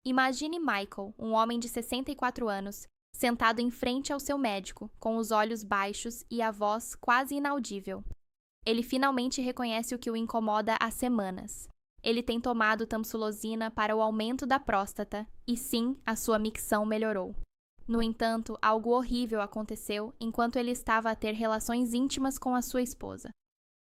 Imagine Michael, um homem de 64 anos, sentado em frente ao seu médico, com os olhos baixos e a voz quase inaudível. Ele finalmente reconhece o que o incomoda há semanas. Ele tem tomado tamsulosina para o aumento da próstata e sim, a sua micção melhorou. No entanto, algo horrível aconteceu enquanto ele estava a ter relações íntimas com a sua esposa.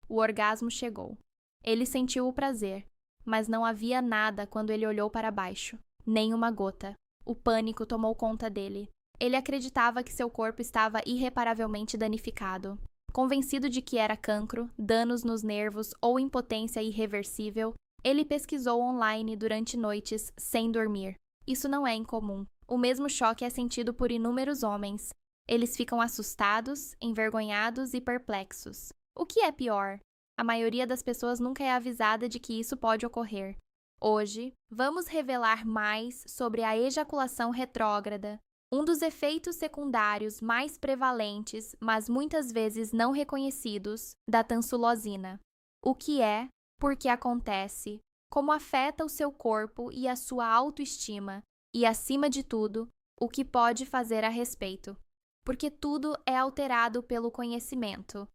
O orgasmo chegou. Ele sentiu o prazer, mas não havia nada quando ele olhou para baixo. Nem uma gota. O pânico tomou conta dele. Ele acreditava que seu corpo estava irreparavelmente danificado. Convencido de que era cancro, danos nos nervos ou impotência irreversível, ele pesquisou online durante noites sem dormir. Isso não é incomum. O mesmo choque é sentido por inúmeros homens. Eles ficam assustados, envergonhados e perplexos. O que é pior? A maioria das pessoas nunca é avisada de que isso pode ocorrer. Hoje, vamos revelar mais sobre a ejaculação retrógrada, um dos efeitos secundários mais prevalentes, mas muitas vezes não reconhecidos, da tamsulosina. O que é, por que acontece, como afeta o seu corpo e a sua autoestima, e, acima de tudo, o que pode fazer a respeito. Porque tudo é alterado pelo conhecimento.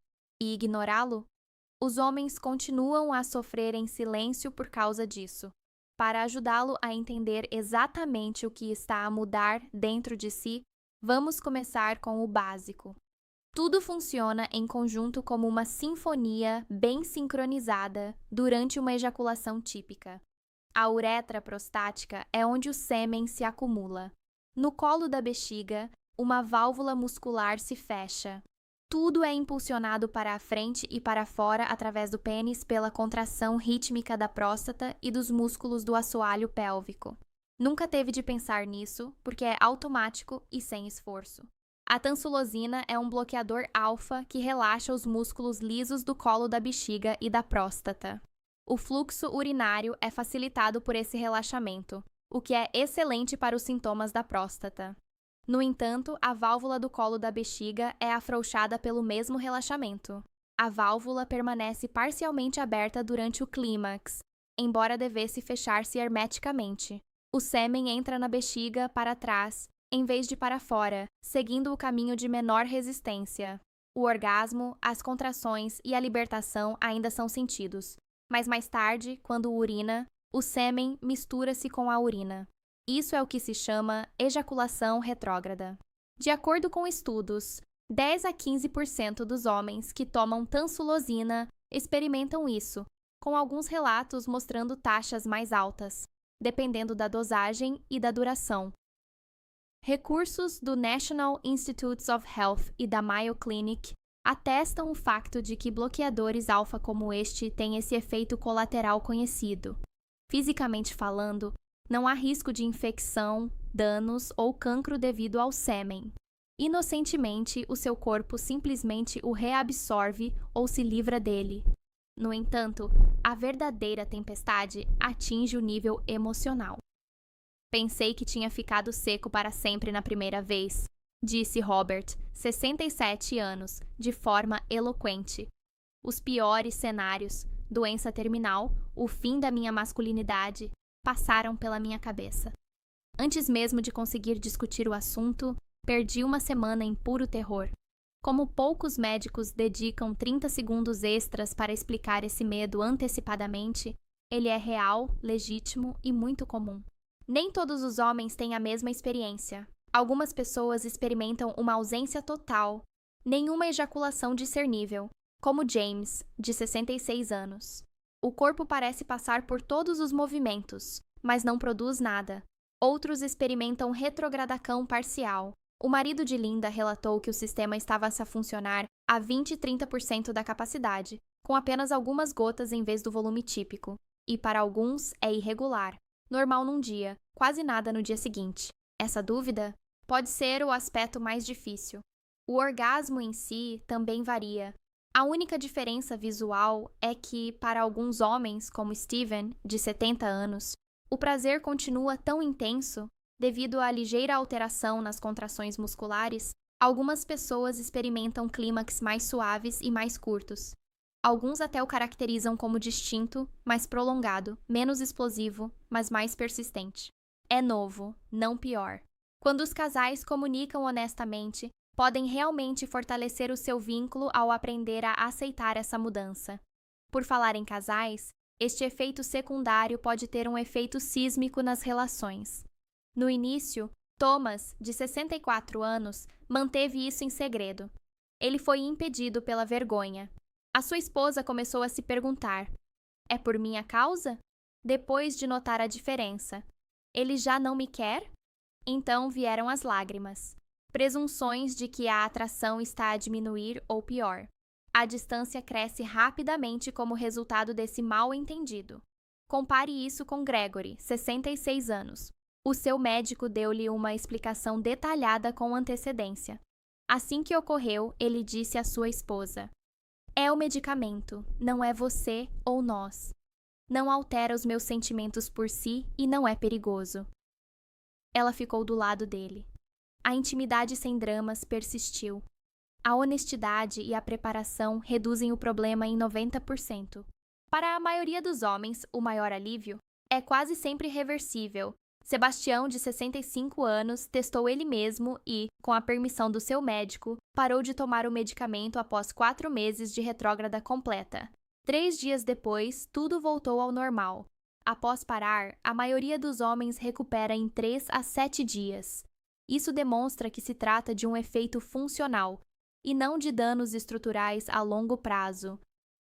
E ignorá-lo? Os homens continuam a sofrer em silêncio por causa disso. Para ajudá-lo a entender exatamente o que está a mudar dentro de si, vamos começar com o básico. Tudo funciona em conjunto como uma sinfonia bem sincronizada durante uma ejaculação típica. A uretra prostática é onde o sêmen se acumula. No colo da bexiga, uma válvula muscular se fecha. Tudo é impulsionado para a frente e para fora através do pênis pela contração rítmica da próstata e dos músculos do assoalho pélvico. Nunca teve de pensar nisso, porque é automático e sem esforço. A tamsulosina é um bloqueador alfa que relaxa os músculos lisos do colo da bexiga e da próstata. O fluxo urinário é facilitado por esse relaxamento, o que é excelente para os sintomas da próstata. No entanto, a válvula do colo da bexiga é afrouxada pelo mesmo relaxamento. A válvula permanece parcialmente aberta durante o clímax, embora devesse fechar-se hermeticamente. O sêmen entra na bexiga para trás, em vez de para fora, seguindo o caminho de menor resistência. O orgasmo, as contrações e a libertação ainda são sentidos, mas mais tarde, quando urina, o sêmen mistura-se com a urina. Isso é o que se chama ejaculação retrógrada. De acordo com estudos, 10 a 15% dos homens que tomam tamsulosina experimentam isso, com alguns relatos mostrando taxas mais altas, dependendo da dosagem e da duração. Recursos do National Institutes of Health e da Mayo Clinic atestam o facto de que bloqueadores alfa como este têm esse efeito colateral conhecido. Fisicamente falando, não há risco de infecção, danos ou cancro devido ao sêmen. Inocentemente, o seu corpo simplesmente o reabsorve ou se livra dele. No entanto, a verdadeira tempestade atinge o nível emocional. Pensei que tinha ficado seco para sempre na primeira vez, disse Robert, 67 anos, de forma eloquente. Os piores cenários, doença terminal, o fim da minha masculinidade, passaram pela minha cabeça. Antes mesmo de conseguir discutir o assunto, perdi uma semana em puro terror. Como poucos médicos dedicam 30 segundos extras para explicar esse medo antecipadamente, ele é real, legítimo e muito comum. Nem todos os homens têm a mesma experiência. Algumas pessoas experimentam uma ausência total, nenhuma ejaculação discernível, como James, de 66 anos. O corpo parece passar por todos os movimentos, mas não produz nada. Outros experimentam retrogradacão parcial. O marido de Linda relatou que o sistema estava a funcionar a 20 e 30% da capacidade, com apenas algumas gotas em vez do volume típico. E para alguns é irregular. Normal num dia, quase nada no dia seguinte. Essa dúvida pode ser o aspecto mais difícil. O orgasmo em si também varia. A única diferença visual é que, para alguns homens, como Steven, de 70 anos, o prazer continua tão intenso, devido à ligeira alteração nas contrações musculares, algumas pessoas experimentam clímax mais suaves e mais curtos. Alguns até o caracterizam como distinto, mais prolongado, menos explosivo, mas mais persistente. É novo, não pior. Quando os casais comunicam honestamente, podem realmente fortalecer o seu vínculo ao aprender a aceitar essa mudança. Por falar em casais, este efeito secundário pode ter um efeito sísmico nas relações. No início, Thomas, de 64 anos, manteve isso em segredo. Ele foi impedido pela vergonha. A sua esposa começou a se perguntar: é por minha causa? Depois de notar a diferença, ele já não me quer? Então vieram as lágrimas. Presunções de que a atração está a diminuir ou pior. A distância cresce rapidamente como resultado desse mal-entendido. Compare isso com Gregory, 66 anos. O seu médico deu-lhe uma explicação detalhada com antecedência. Assim que ocorreu, ele disse à sua esposa: é o medicamento, não é você ou nós. Não altera os meus sentimentos por si e não é perigoso. Ela ficou do lado dele. A intimidade sem dramas persistiu. A honestidade e a preparação reduzem o problema em 90%. Para a maioria dos homens, o maior alívio é quase sempre reversível. Sebastião, de 65 anos, testou ele mesmo e, com a permissão do seu médico, parou de tomar o medicamento após 4 meses de retrógrada completa. 3 dias depois, tudo voltou ao normal. Após parar, a maioria dos homens recupera em 3 a 7 dias. Isso demonstra que se trata de um efeito funcional, e não de danos estruturais a longo prazo.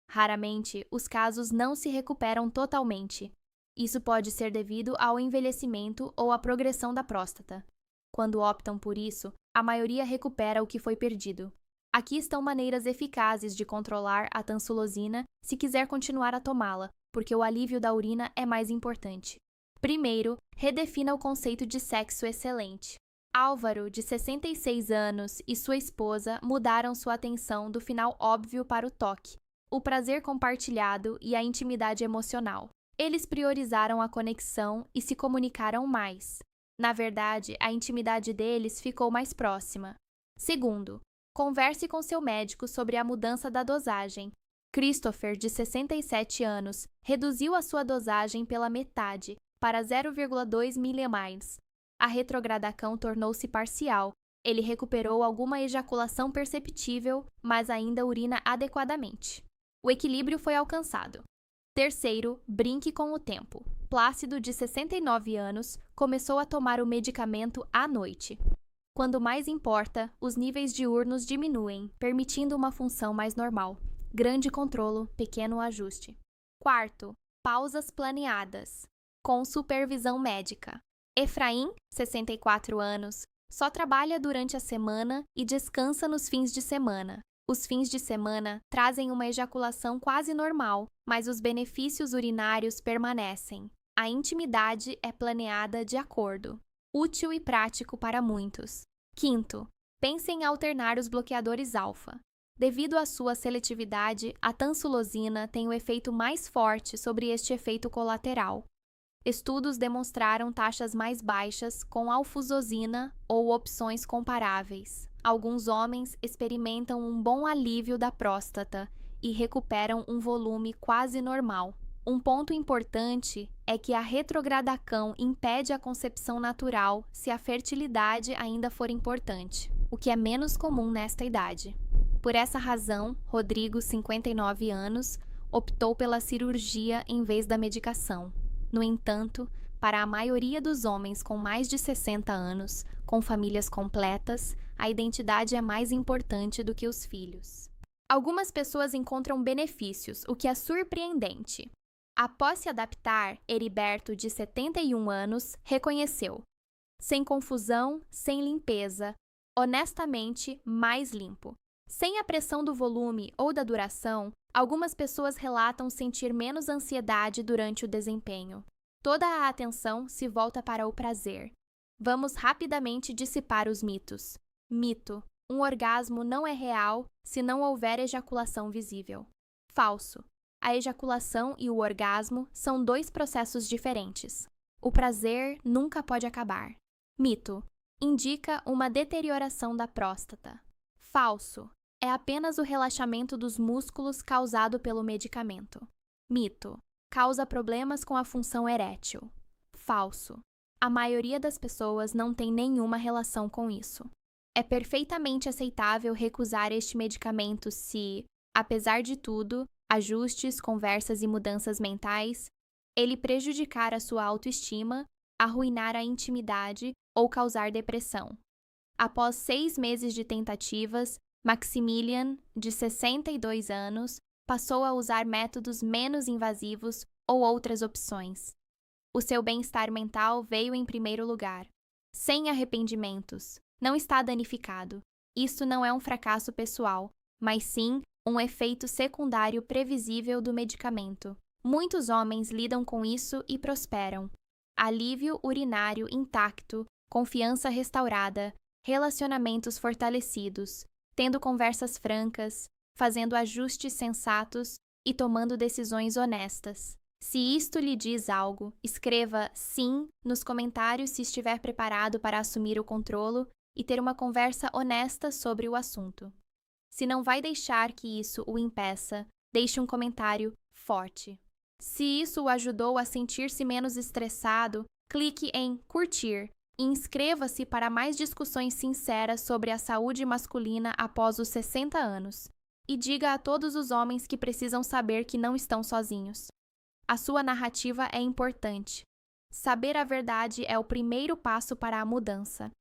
Raramente, os casos não se recuperam totalmente. Isso pode ser devido ao envelhecimento ou à progressão da próstata. Quando optam por isso, a maioria recupera o que foi perdido. Aqui estão maneiras eficazes de controlar a tansulosina se quiser continuar a tomá-la, porque o alívio da urina é mais importante. Primeiro, redefina o conceito de sexo excelente. Álvaro, de 66 anos, e sua esposa mudaram sua atenção do final óbvio para o toque, o prazer compartilhado e a intimidade emocional. Eles priorizaram a conexão e se comunicaram mais. Na verdade, a intimidade deles ficou mais próxima. Segundo, converse com seu médico sobre a mudança da dosagem. Christopher, de 67 anos, reduziu a sua dosagem pela metade, para 0,2 millimol. A retrogradação tornou-se parcial. Ele recuperou alguma ejaculação perceptível, mas ainda urina adequadamente. O equilíbrio foi alcançado. Terceiro, brinque com o tempo. Plácido, de 69 anos, começou a tomar o medicamento à noite. Quando mais importa, os níveis diurnos diminuem, permitindo uma função mais normal. Grande controlo, pequeno ajuste. Quarto, pausas planeadas, com supervisão médica. Efraim, 64 anos, só trabalha durante a semana e descansa nos fins de semana. Os fins de semana trazem uma ejaculação quase normal, mas os benefícios urinários permanecem. A intimidade é planeada de acordo. Útil e prático para muitos. Quinto, pense em alternar os bloqueadores alfa. Devido à sua seletividade, a tansulosina tem o efeito mais forte sobre este efeito colateral. Estudos demonstraram taxas mais baixas com alfuzosina ou opções comparáveis. Alguns homens experimentam um bom alívio da próstata e recuperam um volume quase normal. Um ponto importante é que a retrogradação impede a concepção natural se a fertilidade ainda for importante, o que é menos comum nesta idade. Por essa razão, Rodrigo, 59 anos, optou pela cirurgia em vez da medicação. No entanto, para a maioria dos homens com mais de 60 anos, com famílias completas, a identidade é mais importante do que os filhos. Algumas pessoas encontram benefícios, o que é surpreendente. Após se adaptar, Heriberto, de 71 anos, reconheceu: sem confusão, sem limpeza, honestamente mais limpo. Sem a pressão do volume ou da duração, algumas pessoas relatam sentir menos ansiedade durante o desempenho. Toda a atenção se volta para o prazer. Vamos rapidamente dissipar os mitos. Mito: um orgasmo não é real se não houver ejaculação visível. Falso: a ejaculação e o orgasmo são 2 processos diferentes. O prazer nunca pode acabar. Mito: indica uma deterioração da próstata. Falso: é apenas o relaxamento dos músculos causado pelo medicamento. Mito: causa problemas com a função erétil. Falso: a maioria das pessoas não tem nenhuma relação com isso. É perfeitamente aceitável recusar este medicamento se, apesar de tudo, ajustes, conversas e mudanças mentais, ele prejudicar a sua autoestima, arruinar a intimidade ou causar depressão. Após 6 meses de tentativas, Maximilian, de 62 anos, passou a usar métodos menos invasivos ou outras opções. O seu bem-estar mental veio em primeiro lugar. Sem arrependimentos. Não está danificado. Isso não é um fracasso pessoal, mas sim um efeito secundário previsível do medicamento. Muitos homens lidam com isso e prosperam. Alívio urinário intacto, confiança restaurada, relacionamentos fortalecidos, tendo conversas francas, fazendo ajustes sensatos e tomando decisões honestas. Se isto lhe diz algo, escreva sim nos comentários se estiver preparado para assumir o controle e ter uma conversa honesta sobre o assunto. Se não vai deixar que isso o impeça, deixe um comentário forte. Se isso o ajudou a sentir-se menos estressado, clique em curtir e inscreva-se para mais discussões sinceras sobre a saúde masculina após os 60 anos. E diga a todos os homens que precisam saber que não estão sozinhos. A sua narrativa é importante. Saber a verdade é o primeiro passo para a mudança.